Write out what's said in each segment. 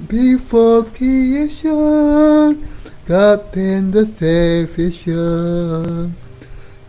Before creation, God planned the salvation.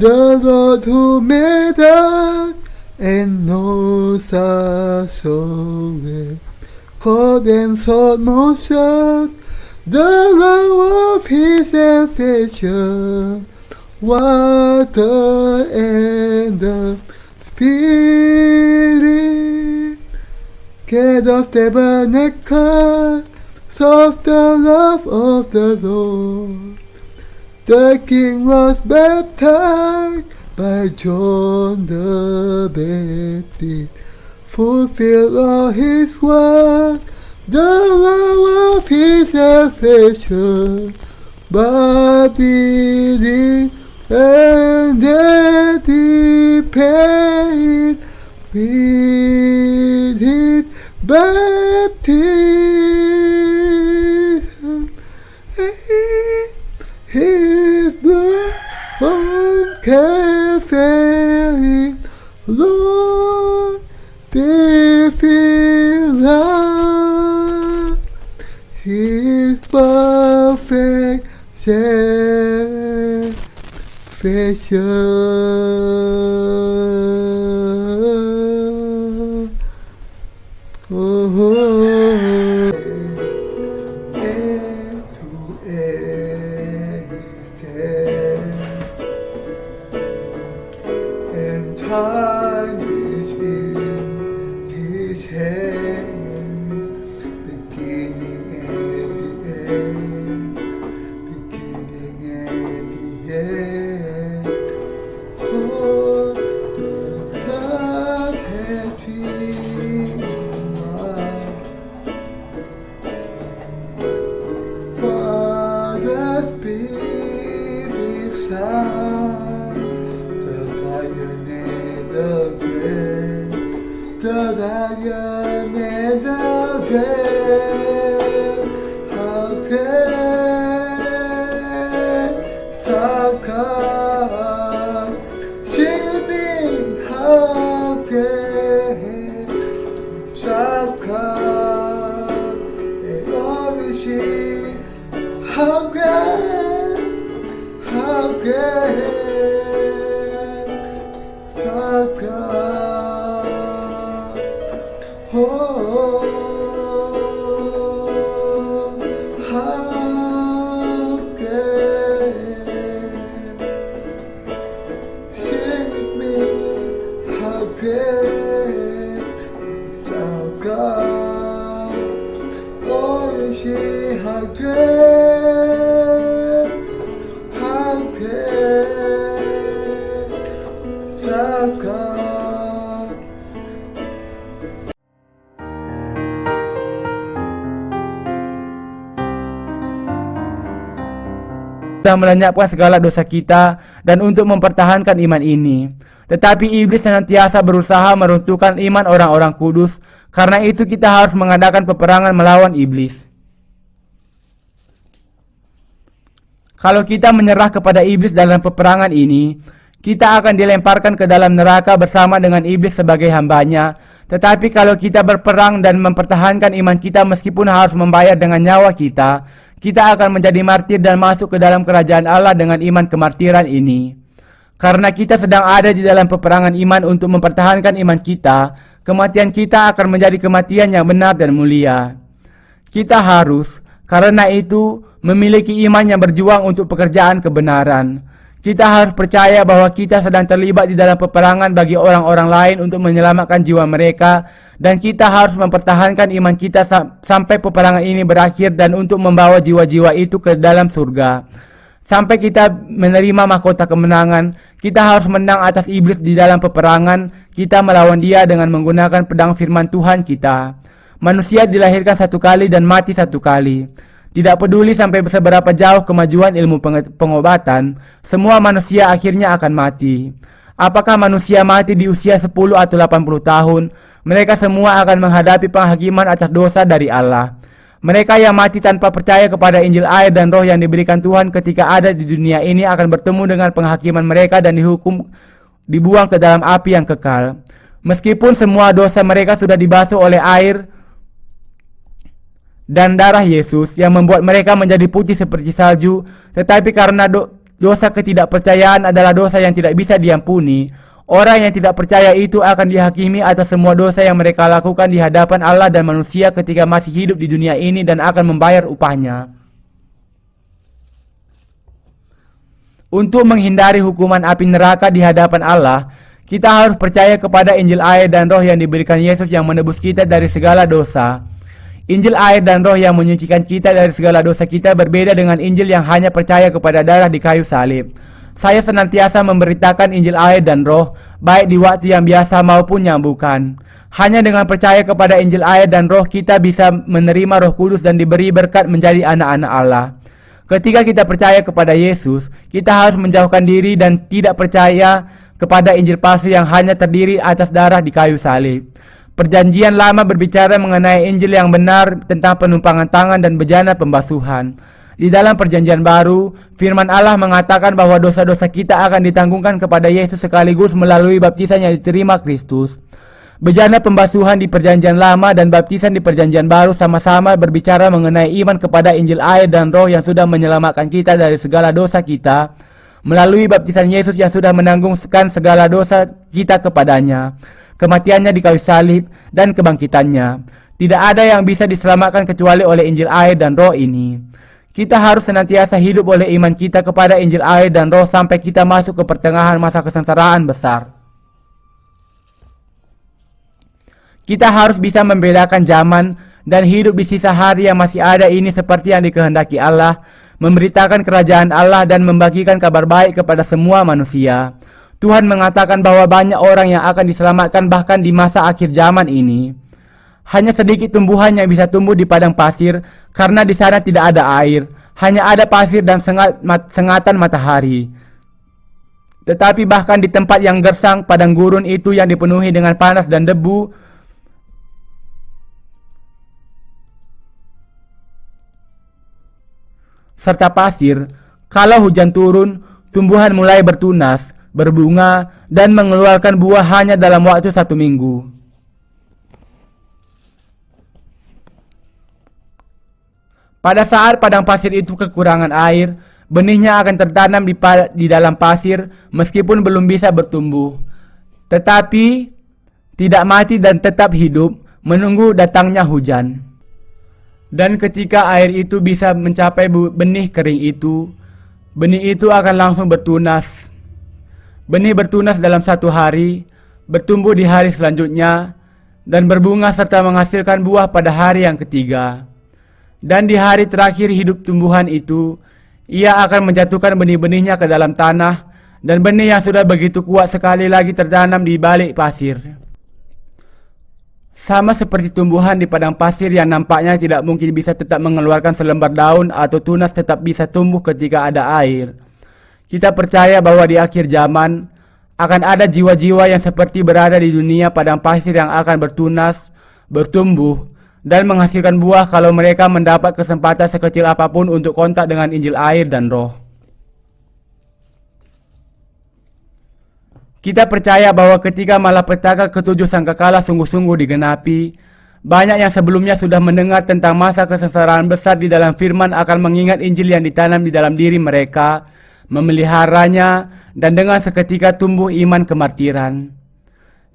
The Lord who made us and knows us so well, called and sought motion, the love of His salvation, water and the Spirit, Gate of tabernacle, soft the love of the Lord. The King was baptized by John the Baptist, fulfilled all His work, the love of His salvation, body and death He paid with His baptism. His blood on Calvary, Lord, defeat love, His perfect salvation. End to end is dead, and time is in His hand, beginning and the end, beginning and the end. Oh, the blood has been mine. What a spirit sound, the lion and the lamb, the lion and the lamb. How can Saka sing me? How can Saka and Omishi? How can Saka? Oh, how can sing with me? How can Saka? Oh, she how can Saka? Sudah melenyapkan segala dosa kita dan untuk mempertahankan iman ini. Tetapi iblis senantiasa berusaha meruntuhkan iman orang-orang kudus. Karena itu kita harus mengadakan peperangan melawan iblis. Kalau kita menyerah kepada iblis dalam peperangan ini, kita akan dilemparkan ke dalam neraka bersama dengan iblis sebagai hambanya. Tetapi kalau kita berperang dan mempertahankan iman kita meskipun harus membayar dengan nyawa kita, kita akan menjadi martir dan masuk ke dalam kerajaan Allah dengan iman kemartiran ini. Karena kita sedang ada di dalam peperangan iman untuk mempertahankan iman kita, kematian kita akan menjadi kematian yang benar dan mulia. Kita harus, karena itu, memiliki iman yang berjuang untuk pekerjaan kebenaran. Kita harus percaya bahwa kita sedang terlibat di dalam peperangan bagi orang-orang lain untuk menyelamatkan jiwa mereka, dan kita harus mempertahankan iman kita sampai peperangan ini berakhir dan untuk membawa jiwa-jiwa itu ke dalam surga. Sampai kita menerima mahkota kemenangan, kita harus menang atas iblis di dalam peperangan. Kita melawan dia dengan menggunakan pedang firman Tuhan kita. Manusia dilahirkan satu kali dan mati satu kali. Tidak peduli sampai seberapa jauh kemajuan ilmu pengobatan, semua manusia akhirnya akan mati. Apakah manusia mati di usia 10 atau 80 tahun, mereka semua akan menghadapi penghakiman atas dosa dari Allah. Mereka yang mati tanpa percaya kepada Injil air dan roh yang diberikan Tuhan ketika ada di dunia ini akan bertemu dengan penghakiman mereka dan dibuang ke dalam api yang kekal. Meskipun semua dosa mereka sudah dibasuh oleh air dan darah Yesus yang membuat mereka menjadi putih seperti salju. Tetapi karena dosa ketidakpercayaan adalah dosa yang tidak bisa diampuni, orang yang tidak percaya itu akan dihakimi atas semua dosa yang mereka lakukan di hadapan Allah dan manusia ketika masih hidup di dunia ini, dan akan membayar upahnya. Untuk menghindari hukuman api neraka di hadapan Allah, kita harus percaya kepada Injil air dan Roh yang diberikan Yesus yang menebus kita dari segala dosa. Injil air dan Roh yang menyucikan kita dari segala dosa kita berbeda dengan Injil yang hanya percaya kepada darah di kayu salib. Saya senantiasa memberitakan Injil air dan Roh, baik di waktu yang biasa maupun yang bukan. Hanya dengan percaya kepada Injil air dan Roh kita bisa menerima Roh Kudus dan diberi berkat menjadi anak-anak Allah. Ketika kita percaya kepada Yesus, kita harus menjauhkan diri dan tidak percaya kepada Injil palsu yang hanya terdiri atas darah di kayu salib. Perjanjian Lama berbicara mengenai Injil yang benar tentang penumpangan tangan dan bejana pembasuhan. Di dalam Perjanjian Baru, firman Allah mengatakan bahwa dosa-dosa kita akan ditanggungkan kepada Yesus sekaligus melalui baptisan yang diterima Kristus. Bejana pembasuhan di Perjanjian Lama dan baptisan di Perjanjian Baru sama-sama berbicara mengenai iman kepada Injil air dan Roh yang sudah menyelamatkan kita dari segala dosa kita melalui baptisan Yesus yang sudah menanggungkan segala dosa kita kepadanya, kematiannya di kayu salib, dan kebangkitannya. Tidak ada yang bisa diselamatkan kecuali oleh Injil air dan Roh ini. Kita harus senantiasa hidup oleh iman kita kepada Injil air dan Roh sampai kita masuk ke pertengahan masa kesengsaraan besar. Kita harus bisa membedakan zaman dan hidup di sisa hari yang masih ada ini seperti yang dikehendaki Allah, memberitakan kerajaan Allah dan membagikan kabar baik kepada semua manusia. Tuhan mengatakan bahwa banyak orang yang akan diselamatkan bahkan di masa akhir zaman ini. Hanya sedikit tumbuhan yang bisa tumbuh di padang pasir karena di sana tidak ada air, hanya ada pasir dan sengatan matahari. Tetapi bahkan di tempat yang gersang, padang gurun itu yang dipenuhi dengan panas dan debu, serta pasir, kalau hujan turun, tumbuhan mulai bertunas, berbunga, dan mengeluarkan buah hanya dalam waktu 1 minggu. Pada saat padang pasir itu kekurangan air, benihnya akan tertanam di dalam pasir meskipun belum bisa bertumbuh, tetapi tidak mati dan tetap hidup menunggu datangnya hujan. Dan ketika air itu bisa mencapai benih kering itu, benih itu akan langsung bertunas. Benih bertunas dalam 1 hari, bertumbuh di hari selanjutnya, dan berbunga serta menghasilkan buah pada hari yang ketiga. Dan di hari terakhir hidup tumbuhan itu, ia akan menjatuhkan benih-benihnya ke dalam tanah, dan benih yang sudah begitu kuat sekali lagi tertanam di balik pasir. Sama seperti tumbuhan di padang pasir yang nampaknya tidak mungkin bisa tetap mengeluarkan selembar daun atau tunas tetap bisa tumbuh ketika ada air. Kita percaya bahwa di akhir zaman akan ada jiwa-jiwa yang seperti berada di dunia padang pasir yang akan bertunas, bertumbuh, dan menghasilkan buah kalau mereka mendapat kesempatan sekecil apapun untuk kontak dengan Injil air dan Roh. Kita percaya bahwa ketika malapetaka ke-7 sangkakala sungguh-sungguh digenapi, banyak yang sebelumnya sudah mendengar tentang masa kesengsaraan besar di dalam firman akan mengingat Injil yang ditanam di dalam diri mereka, memeliharanya, dan dengan seketika tumbuh iman kemartiran.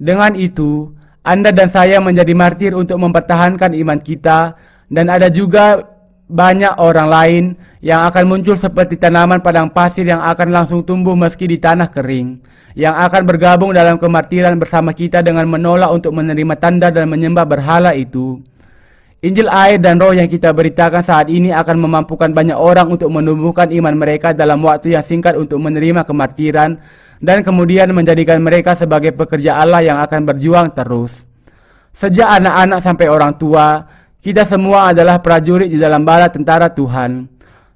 Dengan itu, Anda dan saya menjadi martir untuk mempertahankan iman kita, dan ada juga banyak orang lain yang akan muncul seperti tanaman padang pasir yang akan langsung tumbuh meski di tanah kering, yang akan bergabung dalam kemartiran bersama kita dengan menolak untuk menerima tanda dan menyembah berhala itu. Injil air dan Roh yang kita beritakan saat ini akan memampukan banyak orang untuk menumbuhkan iman mereka dalam waktu yang singkat untuk menerima kemartiran, dan kemudian menjadikan mereka sebagai pekerja Allah yang akan berjuang terus. Sejak anak-anak sampai orang tua, kita semua adalah prajurit di dalam bala tentara Tuhan.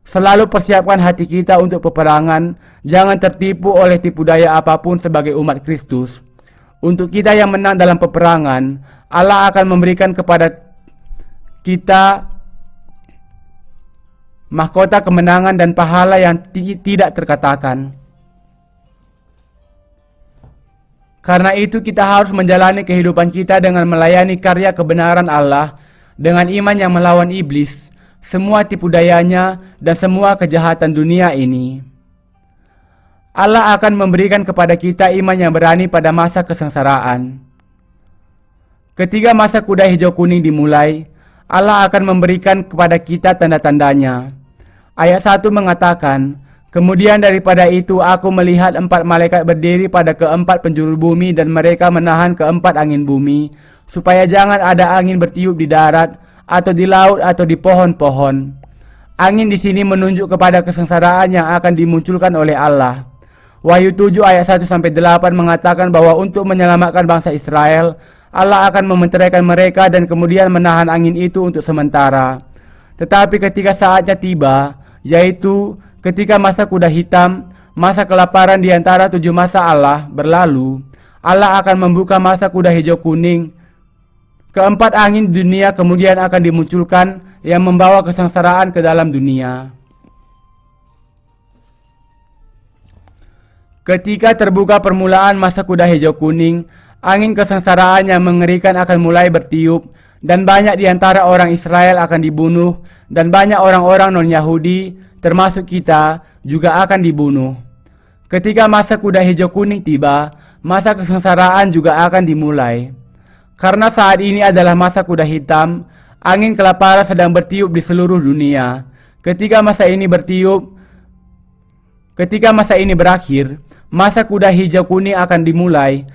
Selalu persiapkan hati kita untuk peperangan, jangan tertipu oleh tipu daya apapun sebagai umat Kristus. Untuk kita yang menang dalam peperangan, Allah akan memberikan kepada kita mahkota kemenangan dan pahala yang tidak terkatakan. Karena itu kita harus menjalani kehidupan kita dengan melayani karya kebenaran Allah, dengan iman yang melawan iblis, semua tipu dayanya, dan semua kejahatan dunia ini. Allah akan memberikan kepada kita iman yang berani pada masa kesengsaraan. Ketika masa kuda hijau kuning dimulai, Allah akan memberikan kepada kita tanda-tandanya. Ayat 1 mengatakan, kemudian daripada itu aku melihat 4 malaikat berdiri pada keempat penjuru bumi dan mereka menahan keempat angin bumi, supaya jangan ada angin bertiup di darat, atau di laut, atau di pohon-pohon. Angin di sini menunjuk kepada kesengsaraan yang akan dimunculkan oleh Allah. Wahyu 7 ayat 1-8 mengatakan bahwa untuk menyelamatkan bangsa Israel, Allah akan mementeraikan mereka dan kemudian menahan angin itu untuk sementara. Tetapi ketika saatnya tiba, yaitu ketika masa kuda hitam, masa kelaparan di antara 7 masa Allah berlalu, Allah akan membuka masa kuda hijau kuning. Keempat angin dunia kemudian akan dimunculkan yang membawa kesengsaraan ke dalam dunia. Ketika terbuka permulaan masa kuda hijau kuning, angin kesengsaraan yang mengerikan akan mulai bertiup, dan banyak di antara orang Israel akan dibunuh, dan banyak orang-orang non-Yahudi, termasuk kita, juga akan dibunuh. Ketika masa kuda hijau kuning tiba, masa kesengsaraan juga akan dimulai. Karena saat ini adalah masa kuda hitam, angin kelaparan sedang bertiup di seluruh dunia. Ketika masa ini berakhir, masa kuda hijau kuning akan dimulai,